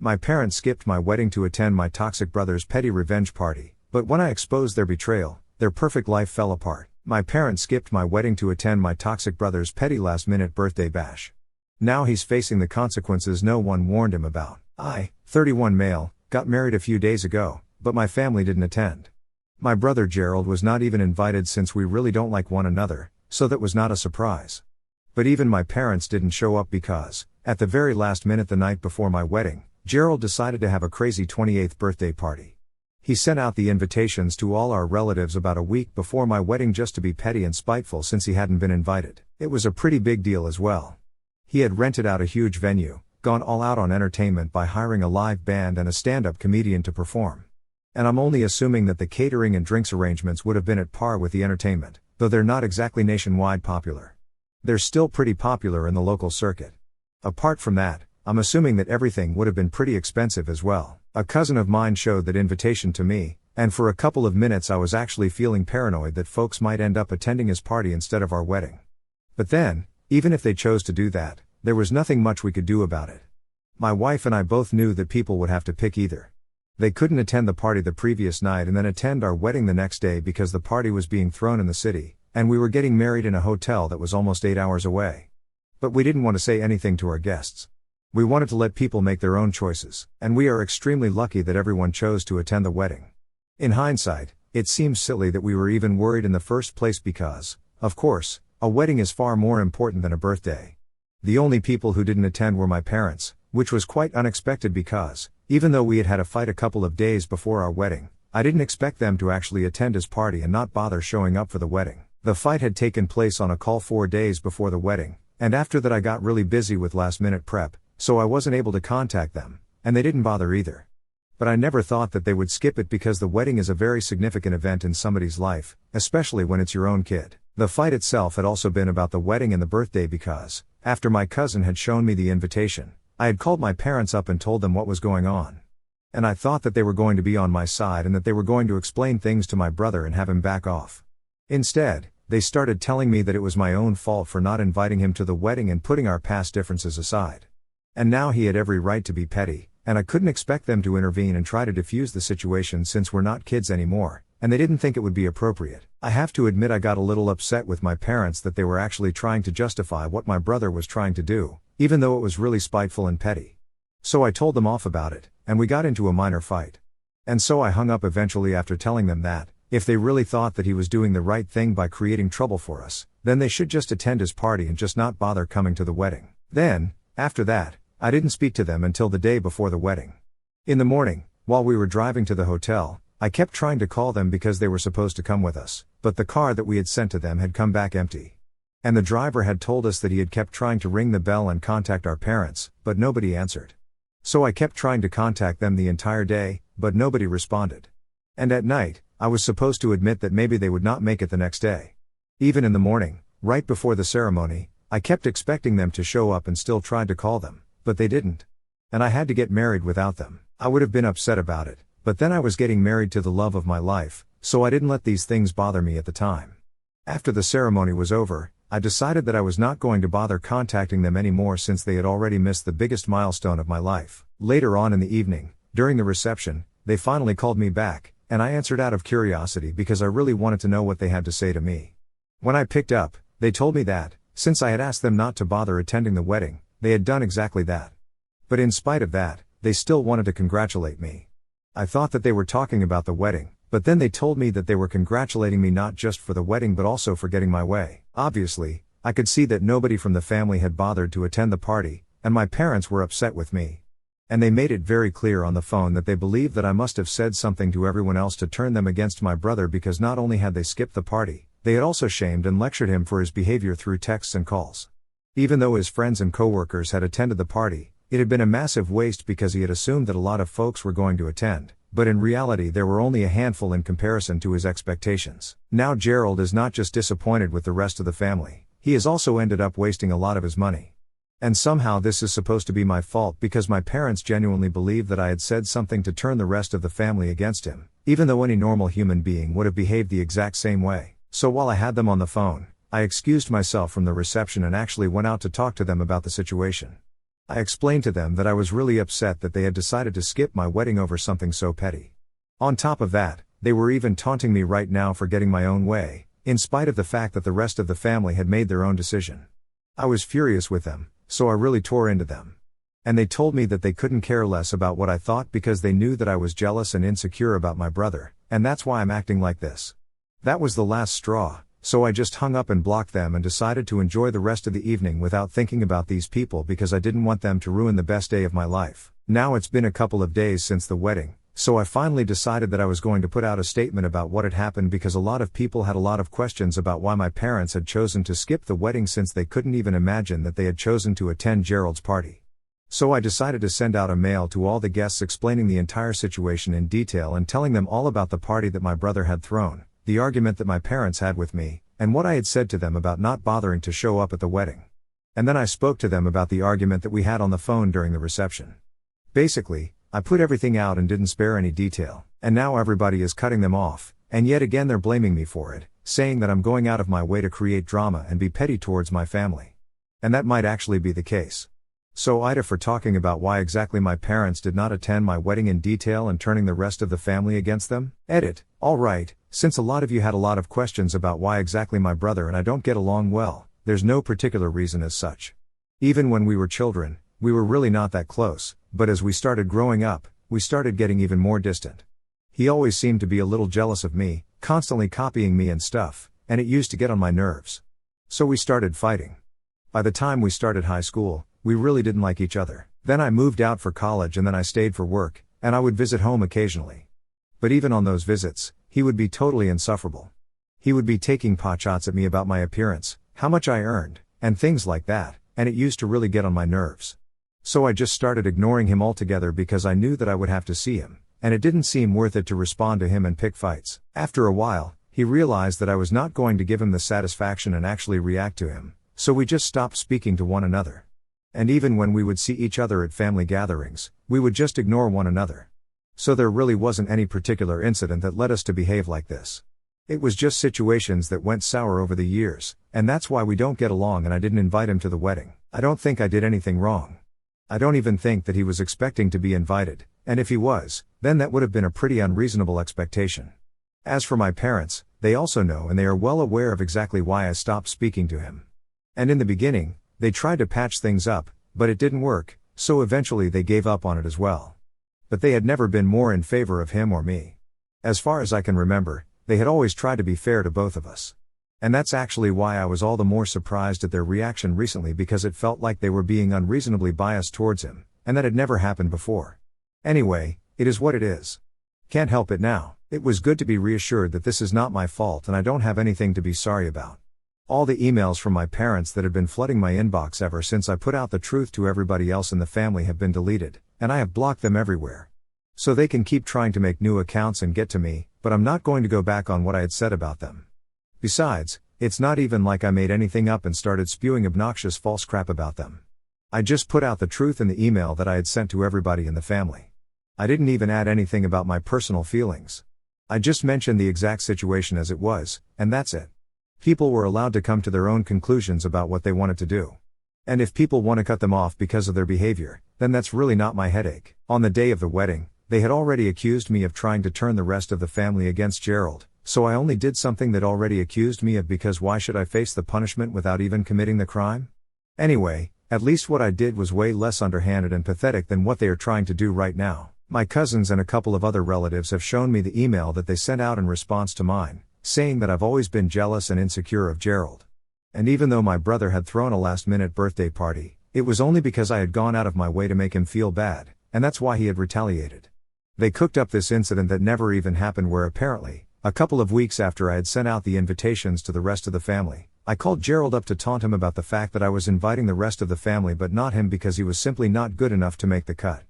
My parents skipped my wedding to attend my toxic brother's petty revenge party, but when I exposed their betrayal, their perfect life fell apart. My parents skipped my wedding to attend my toxic brother's petty last-minute birthday bash. Now he's facing the consequences no one warned him about. I, 31 male, got married a few days ago, but my family didn't attend. My brother Gerald was not even invited since we really don't like one another, so that was not a surprise. But even my parents didn't show up because, at the very last minute the night before my wedding, Gerald decided to have a crazy 28th birthday party. He sent out the invitations to all our relatives about a week before my wedding just to be petty and spiteful since he hadn't been invited. It was a pretty big deal as well. He had rented out a huge venue, gone all out on entertainment by hiring a live band and a stand-up comedian to perform. And I'm only assuming that the catering and drinks arrangements would have been at par with the entertainment, though they're not exactly nationwide popular. They're still pretty popular in the local circuit. Apart from that, I'm assuming that everything would have been pretty expensive as well. A cousin of mine showed that invitation to me, and for a couple of minutes I was actually feeling paranoid that folks might end up attending his party instead of our wedding. But then, even if they chose to do that, there was nothing much we could do about it. My wife and I both knew that people would have to pick either. They couldn't attend the party the previous night and then attend our wedding the next day because the party was being thrown in the city, and we were getting married in a hotel that was almost 8 hours away. But we didn't want to say anything to our guests. We wanted to let people make their own choices, and we are extremely lucky that everyone chose to attend the wedding. In hindsight, it seems silly that we were even worried in the first place because, of course, a wedding is far more important than a birthday. The only people who didn't attend were my parents, which was quite unexpected because, even though we had had a fight a couple of days before our wedding, I didn't expect them to actually attend his party and not bother showing up for the wedding. The fight had taken place on a call 4 days before the wedding, and after that I got really busy with last-minute prep, so I wasn't able to contact them, and they didn't bother either. But I never thought that they would skip it because the wedding is a very significant event in somebody's life, especially when it's your own kid. The fight itself had also been about the wedding and the birthday because, after my cousin had shown me the invitation, I had called my parents up and told them what was going on. And I thought that they were going to be on my side and that they were going to explain things to my brother and have him back off. Instead, they started telling me that it was my own fault for not inviting him to the wedding and putting our past differences aside. And now he had every right to be petty, and I couldn't expect them to intervene and try to defuse the situation since we're not kids anymore, and they didn't think it would be appropriate. I have to admit I got a little upset with my parents that they were actually trying to justify what my brother was trying to do, even though it was really spiteful and petty. So I told them off about it, and we got into a minor fight. And so I hung up eventually after telling them that, if they really thought that he was doing the right thing by creating trouble for us, then they should just attend his party and just not bother coming to the wedding. Then, after that, I didn't speak to them until the day before the wedding. In the morning, while we were driving to the hotel, I kept trying to call them because they were supposed to come with us, but the car that we had sent to them had come back empty. And the driver had told us that he had kept trying to ring the bell and contact our parents, but nobody answered. So I kept trying to contact them the entire day, but nobody responded. And at night, I was supposed to admit that maybe they would not make it the next day. Even in the morning, right before the ceremony, I kept expecting them to show up and still tried to call them. But they didn't. And I had to get married without them. I would have been upset about it, but then I was getting married to the love of my life, so I didn't let these things bother me at the time. After the ceremony was over, I decided that I was not going to bother contacting them anymore since they had already missed the biggest milestone of my life. Later on in the evening, during the reception, they finally called me back, and I answered out of curiosity because I really wanted to know what they had to say to me. When I picked up, they told me that, since I had asked them not to bother attending the wedding, they had done exactly that. But in spite of that, they still wanted to congratulate me. I thought that they were talking about the wedding, but then they told me that they were congratulating me not just for the wedding but also for getting my way. Obviously, I could see that nobody from the family had bothered to attend the party, and my parents were upset with me. And they made it very clear on the phone that they believed that I must have said something to everyone else to turn them against my brother because not only had they skipped the party, they had also shamed and lectured him for his behavior through texts and calls. Even though his friends and coworkers had attended the party, it had been a massive waste because he had assumed that a lot of folks were going to attend, but in reality there were only a handful in comparison to his expectations. Now Gerald is not just disappointed with the rest of the family, he has also ended up wasting a lot of his money. And somehow this is supposed to be my fault because my parents genuinely believed that I had said something to turn the rest of the family against him, even though any normal human being would have behaved the exact same way. So while I had them on the phone, I excused myself from the reception and actually went out to talk to them about the situation. I explained to them that I was really upset that they had decided to skip my wedding over something so petty. On top of that, they were even taunting me right now for getting my own way, in spite of the fact that the rest of the family had made their own decision. I was furious with them, so I really tore into them. And they told me that they couldn't care less about what I thought because they knew that I was jealous and insecure about my brother, and that's why I'm acting like this. That was the last straw, so I just hung up and blocked them and decided to enjoy the rest of the evening without thinking about these people because I didn't want them to ruin the best day of my life. Now it's been a couple of days since the wedding, so I finally decided that I was going to put out a statement about what had happened because a lot of people had a lot of questions about why my parents had chosen to skip the wedding since they couldn't even imagine that they had chosen to attend Gerald's party. So I decided to send out a mail to all the guests explaining the entire situation in detail and telling them all about the party that my brother had thrown, the argument that my parents had with me, and what I had said to them about not bothering to show up at the wedding. And then I spoke to them about the argument that we had on the phone during the reception. Basically, I put everything out and didn't spare any detail, and now everybody is cutting them off, and yet again they're blaming me for it, saying that I'm going out of my way to create drama and be petty towards my family. And that might actually be the case. So Ida for talking about why exactly my parents did not attend my wedding in detail and turning the rest of the family against them. Edit. Alright, since a lot of you had a lot of questions about why exactly my brother and I don't get along well, there's no particular reason as such. Even when we were children, we were really not that close, but as we started growing up, we started getting even more distant. He always seemed to be a little jealous of me, constantly copying me and stuff, and it used to get on my nerves. So we started fighting. By the time we started high school, we really didn't like each other. Then I moved out for college and then I stayed for work, and I would visit home occasionally. But even on those visits, he would be totally insufferable. He would be taking potshots at me about my appearance, how much I earned, and things like that, and it used to really get on my nerves. So I just started ignoring him altogether because I knew that I would have to see him, and it didn't seem worth it to respond to him and pick fights. After a while, he realized that I was not going to give him the satisfaction and actually react to him, so we just stopped speaking to one another. And even when we would see each other at family gatherings, we would just ignore one another. So there really wasn't any particular incident that led us to behave like this. It was just situations that went sour over the years, and that's why we don't get along and I didn't invite him to the wedding. I don't think I did anything wrong. I don't even think that he was expecting to be invited, and if he was, then that would have been a pretty unreasonable expectation. As for my parents, they also know and they are well aware of exactly why I stopped speaking to him. And in the beginning, they tried to patch things up, but it didn't work, so eventually they gave up on it as well. But they had never been more in favor of him or me. As far as I can remember, they had always tried to be fair to both of us. And that's actually why I was all the more surprised at their reaction recently because it felt like they were being unreasonably biased towards him, and that had never happened before. Anyway, it is what it is. Can't help it now. It was good to be reassured that this is not my fault and I don't have anything to be sorry about. All the emails from my parents that had been flooding my inbox ever since I put out the truth to everybody else in the family have been deleted, and I have blocked them everywhere. So they can keep trying to make new accounts and get to me, but I'm not going to go back on what I had said about them. Besides, it's not even like I made anything up and started spewing obnoxious false crap about them. I just put out the truth in the email that I had sent to everybody in the family. I didn't even add anything about my personal feelings. I just mentioned the exact situation as it was, and that's it. People were allowed to come to their own conclusions about what they wanted to do. And if people want to cut them off because of their behavior, then that's really not my headache. On the day of the wedding, they had already accused me of trying to turn the rest of the family against Gerald, so I only did something that already accused me of because why should I face the punishment without even committing the crime? Anyway, at least what I did was way less underhanded and pathetic than what they are trying to do right now. My cousins and a couple of other relatives have shown me the email that they sent out in response to mine, saying that I've always been jealous and insecure of Gerald. And even though my brother had thrown a last-minute birthday party, it was only because I had gone out of my way to make him feel bad, and that's why he had retaliated. They cooked up this incident that never even happened where apparently, a couple of weeks after I had sent out the invitations to the rest of the family, I called Gerald up to taunt him about the fact that I was inviting the rest of the family but not him because he was simply not good enough to make the cut.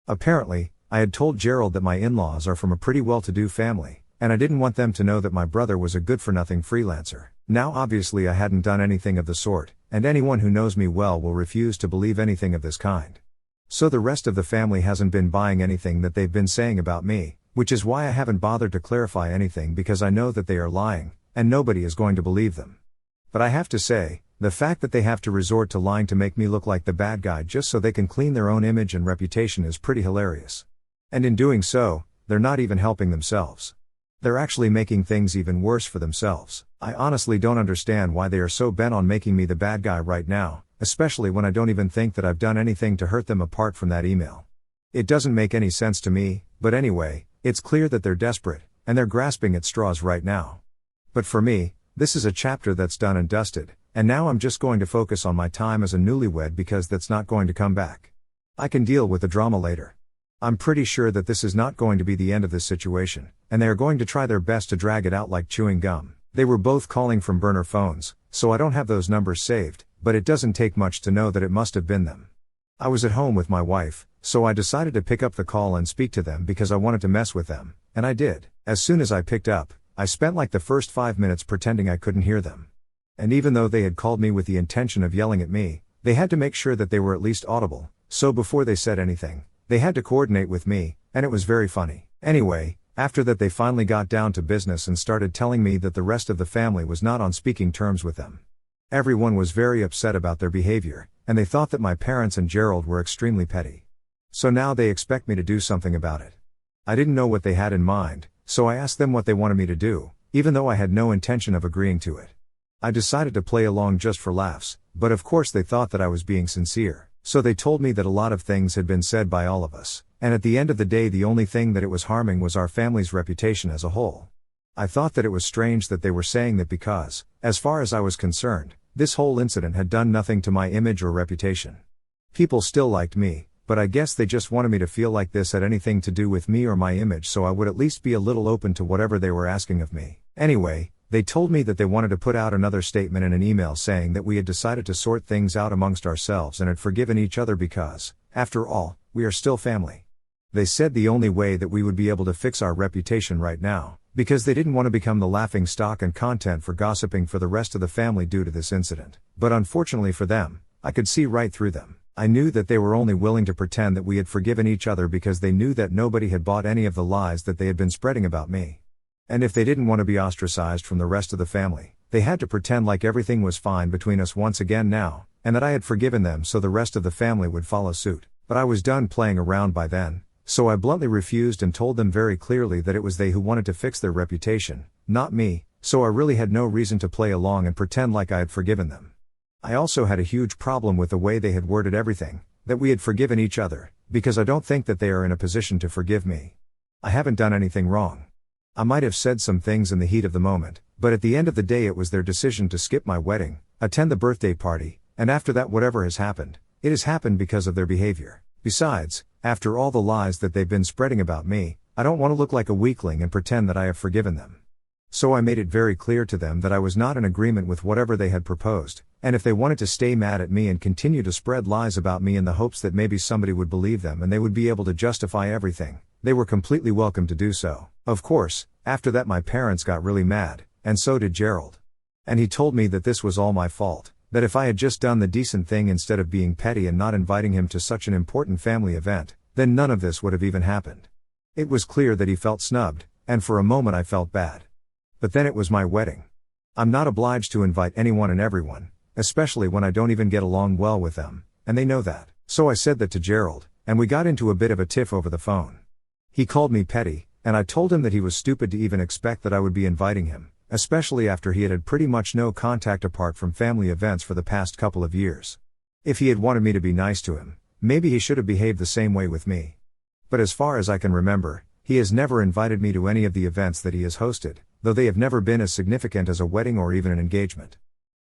Apparently, I had told Gerald that my in-laws are from a pretty well-to-do family, and I didn't want them to know that my brother was a good-for-nothing freelancer. Now obviously I hadn't done anything of the sort, and anyone who knows me well will refuse to believe anything of this kind. So the rest of the family hasn't been buying anything that they've been saying about me, which is why I haven't bothered to clarify anything because I know that they are lying, and nobody is going to believe them. But I have to say, The fact that they have to resort to lying to make me look like the bad guy just so they can clean their own image and reputation is pretty hilarious. And in doing so, they're not even helping themselves. They're actually making things even worse for themselves. I honestly don't understand why they are so bent on making me the bad guy right now, especially when I don't even think that I've done anything to hurt them apart from that email. It doesn't make any sense to me, but anyway, it's clear that they're desperate, and they're grasping at straws right now. But for me, this is a chapter that's done and dusted, and now I'm just going to focus on my time as a newlywed because that's not going to come back. I can deal with the drama later. I'm pretty sure that this is not going to be the end of this situation, and they are going to try their best to drag it out like chewing gum. They were both calling from burner phones, so I don't have those numbers saved, but it doesn't take much to know that it must have been them. I was at home with my wife, so I decided to pick up the call and speak to them because I wanted to mess with them, and I did. As soon as I picked up, I spent like the first 5 minutes pretending I couldn't hear them. And even though they had called me with the intention of yelling at me, they had to make sure that they were at least audible, so before they said anything, they had to coordinate with me, and it was very funny. Anyway, after that they finally got down to business and started telling me that the rest of the family was not on speaking terms with them. Everyone was very upset about their behavior, and they thought that my parents and Gerald were extremely petty. So now they expect me to do something about it. I didn't know what they had in mind, so I asked them what they wanted me to do, even though I had no intention of agreeing to it. I decided to play along just for laughs, but of course they thought that I was being sincere, so they told me that a lot of things had been said by all of us, and at the end of the day the only thing that it was harming was our family's reputation as a whole. I thought that it was strange that they were saying that because, as far as I was concerned, this whole incident had done nothing to my image or reputation. People still liked me, but I guess they just wanted me to feel like this had anything to do with me or my image so I would at least be a little open to whatever they were asking of me. Anyway, they told me that they wanted to put out another statement in an email saying that we had decided to sort things out amongst ourselves and had forgiven each other because, after all, we are still family. They said the only way that we would be able to fix our reputation right now, because they didn't want to become the laughing stock and content for gossiping for the rest of the family due to this incident. But unfortunately for them, I could see right through them. I knew that they were only willing to pretend that we had forgiven each other because they knew that nobody had bought any of the lies that they had been spreading about me. And if they didn't want to be ostracized from the rest of the family, they had to pretend like everything was fine between us once again now, and that I had forgiven them so the rest of the family would follow suit. But I was done playing around by then, so I bluntly refused and told them very clearly that it was they who wanted to fix their reputation, not me, so I really had no reason to play along and pretend like I had forgiven them. I also had a huge problem with the way they had worded everything, that we had forgiven each other, because I don't think that they are in a position to forgive me. I haven't done anything wrong. I might have said some things in the heat of the moment, but at the end of the day it was their decision to skip my wedding, attend the birthday party, and after that whatever has happened, it has happened because of their behavior. Besides, after all the lies that they've been spreading about me, I don't want to look like a weakling and pretend that I have forgiven them. So I made it very clear to them that I was not in agreement with whatever they had proposed, and if they wanted to stay mad at me and continue to spread lies about me in the hopes that maybe somebody would believe them and they would be able to justify everything, they were completely welcome to do so. Of course, after that my parents got really mad, and so did Gerald. And he told me that this was all my fault, that if I had just done the decent thing instead of being petty and not inviting him to such an important family event, then none of this would have even happened. It was clear that he felt snubbed, and for a moment I felt bad. But then it was my wedding. I'm not obliged to invite anyone and everyone, especially when I don't even get along well with them, and they know that. So I said that to Gerald, and we got into a bit of a tiff over the phone. He called me petty, and I told him that he was stupid to even expect that I would be inviting him, especially after he had had pretty much no contact apart from family events for the past couple of years. If he had wanted me to be nice to him, maybe he should have behaved the same way with me. But as far as I can remember, he has never invited me to any of the events that he has hosted, though they have never been as significant as a wedding or even an engagement.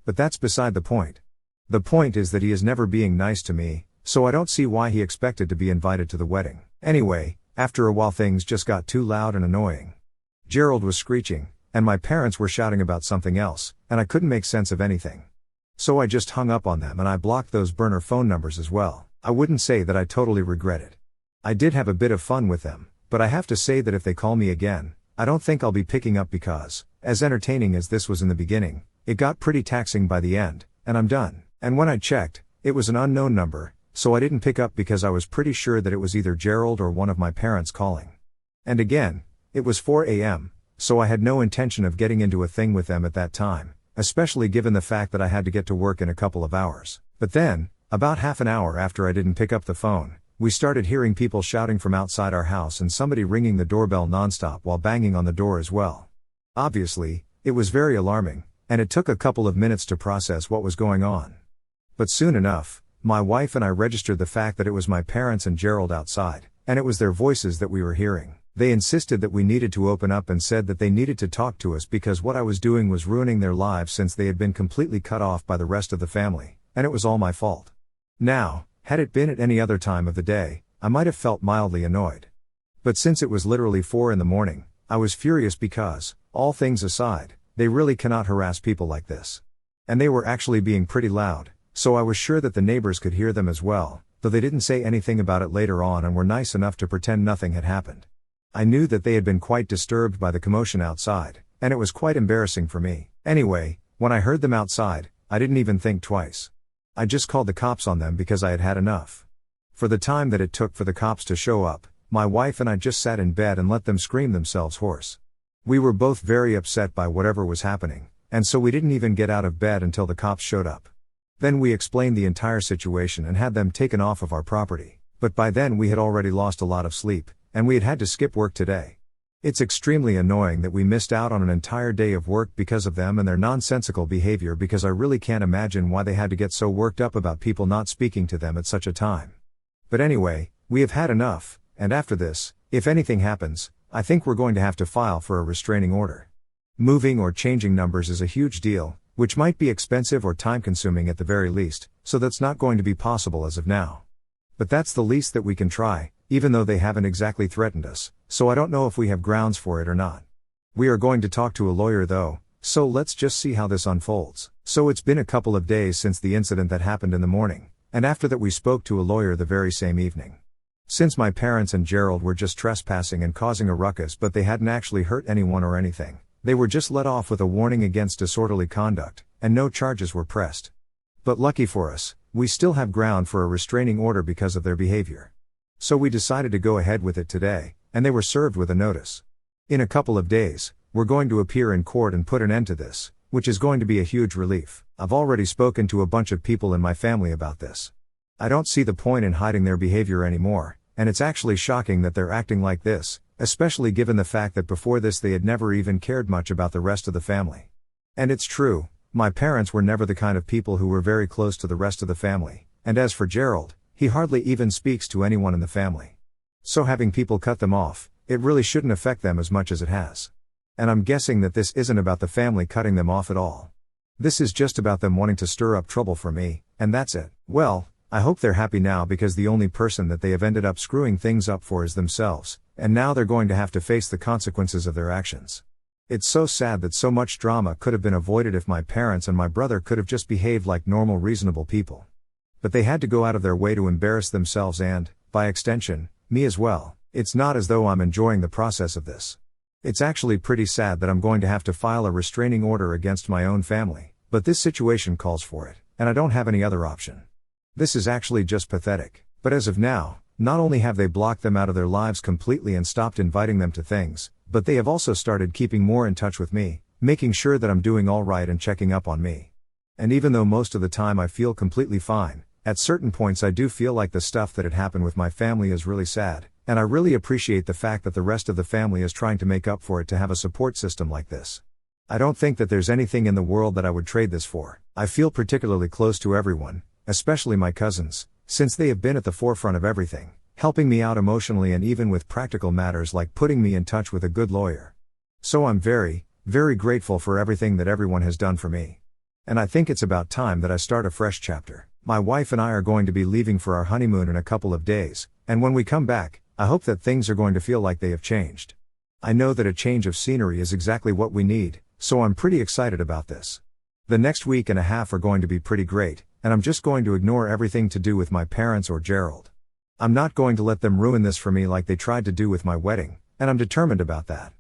But that's beside the point. The point is that he is never being nice to me, so I don't see why he expected to be invited to the wedding. Anyway, after a while things just got too loud and annoying. Gerald was screeching, and my parents were shouting about something else, and I couldn't make sense of anything. So I just hung up on them and I blocked those burner phone numbers as well. I wouldn't say that I totally regret it. I did have a bit of fun with them, but I have to say that if they call me again, I don't think I'll be picking up because, as entertaining as this was in the beginning, it got pretty taxing by the end, and I'm done. And when I checked, it was an unknown number, so I didn't pick up because I was pretty sure that it was either Gerald or one of my parents calling. And again, it was 4 a.m., so I had no intention of getting into a thing with them at that time, especially given the fact that I had to get to work in a couple of hours. But then, about half an hour after I didn't pick up the phone, we started hearing people shouting from outside our house and somebody ringing the doorbell nonstop while banging on the door as well. Obviously, it was very alarming, and it took a couple of minutes to process what was going on. But soon enough, my wife and I registered the fact that it was my parents and Gerald outside, and it was their voices that we were hearing. They insisted that we needed to open up and said that they needed to talk to us because what I was doing was ruining their lives since they had been completely cut off by the rest of the family, and it was all my fault. Now, had it been at any other time of the day, I might have felt mildly annoyed. But since it was literally 4 a.m, I was furious because, all things aside, they really cannot harass people like this. And they were actually being pretty loud, so I was sure that the neighbors could hear them as well, though they didn't say anything about it later on and were nice enough to pretend nothing had happened. I knew that they had been quite disturbed by the commotion outside, and it was quite embarrassing for me. Anyway, when I heard them outside, I didn't even think twice. I just called the cops on them because I had had enough. For the time that it took for the cops to show up, my wife and I just sat in bed and let them scream themselves hoarse. We were both very upset by whatever was happening, and so we didn't even get out of bed until the cops showed up. Then we explained the entire situation and had them taken off of our property, but by then we had already lost a lot of sleep, and we had had to skip work today. It's extremely annoying that we missed out on an entire day of work because of them and their nonsensical behavior, because I really can't imagine why they had to get so worked up about people not speaking to them at such a time. But anyway, we have had enough, and after this, if anything happens, I think we're going to have to file for a restraining order. Moving or changing numbers is a huge deal, which might be expensive or time-consuming at the very least, so that's not going to be possible as of now. But that's the least that we can try, even though they haven't exactly threatened us, so I don't know if we have grounds for it or not. We are going to talk to a lawyer though, so let's just see how this unfolds. So it's been a couple of days since the incident that happened in the morning, and after that we spoke to a lawyer the very same evening. Since my parents and Gerald were just trespassing and causing a ruckus but they hadn't actually hurt anyone or anything, they were just let off with a warning against disorderly conduct, and no charges were pressed. But lucky for us, we still have ground for a restraining order because of their behavior. So we decided to go ahead with it today, and they were served with a notice. In a couple of days, we're going to appear in court and put an end to this, which is going to be a huge relief. I've already spoken to a bunch of people in my family about this. I don't see the point in hiding their behavior anymore, and it's actually shocking that they're acting like this, especially given the fact that before this they had never even cared much about the rest of the family. And it's true, my parents were never the kind of people who were very close to the rest of the family, and as for Gerald, he hardly even speaks to anyone in the family. So having people cut them off, it really shouldn't affect them as much as it has. And I'm guessing that this isn't about the family cutting them off at all. This is just about them wanting to stir up trouble for me, and that's it. Well, I hope they're happy now because the only person that they have ended up screwing things up for is themselves, and now they're going to have to face the consequences of their actions. It's so sad that so much drama could have been avoided if my parents and my brother could have just behaved like normal, reasonable people. But they had to go out of their way to embarrass themselves and, by extension, me as well. It's not as though I'm enjoying the process of this. It's actually pretty sad that I'm going to have to file a restraining order against my own family, but this situation calls for it, and I don't have any other option. This is actually just pathetic. But as of now, not only have they blocked them out of their lives completely and stopped inviting them to things, but they have also started keeping more in touch with me, making sure that I'm doing all right and checking up on me. And even though most of the time I feel completely fine, at certain points I do feel like the stuff that had happened with my family is really sad, and I really appreciate the fact that the rest of the family is trying to make up for it to have a support system like this. I don't think that there's anything in the world that I would trade this for. I feel particularly close to everyone, especially my cousins, since they have been at the forefront of everything, helping me out emotionally and even with practical matters like putting me in touch with a good lawyer. So I'm very, very grateful for everything that everyone has done for me. And I think it's about time that I start a fresh chapter. My wife and I are going to be leaving for our honeymoon in a couple of days, and when we come back, I hope that things are going to feel like they have changed. I know that a change of scenery is exactly what we need, so I'm pretty excited about this. The next week and a half are going to be pretty great, and I'm just going to ignore everything to do with my parents or Gerald. I'm not going to let them ruin this for me like they tried to do with my wedding, and I'm determined about that.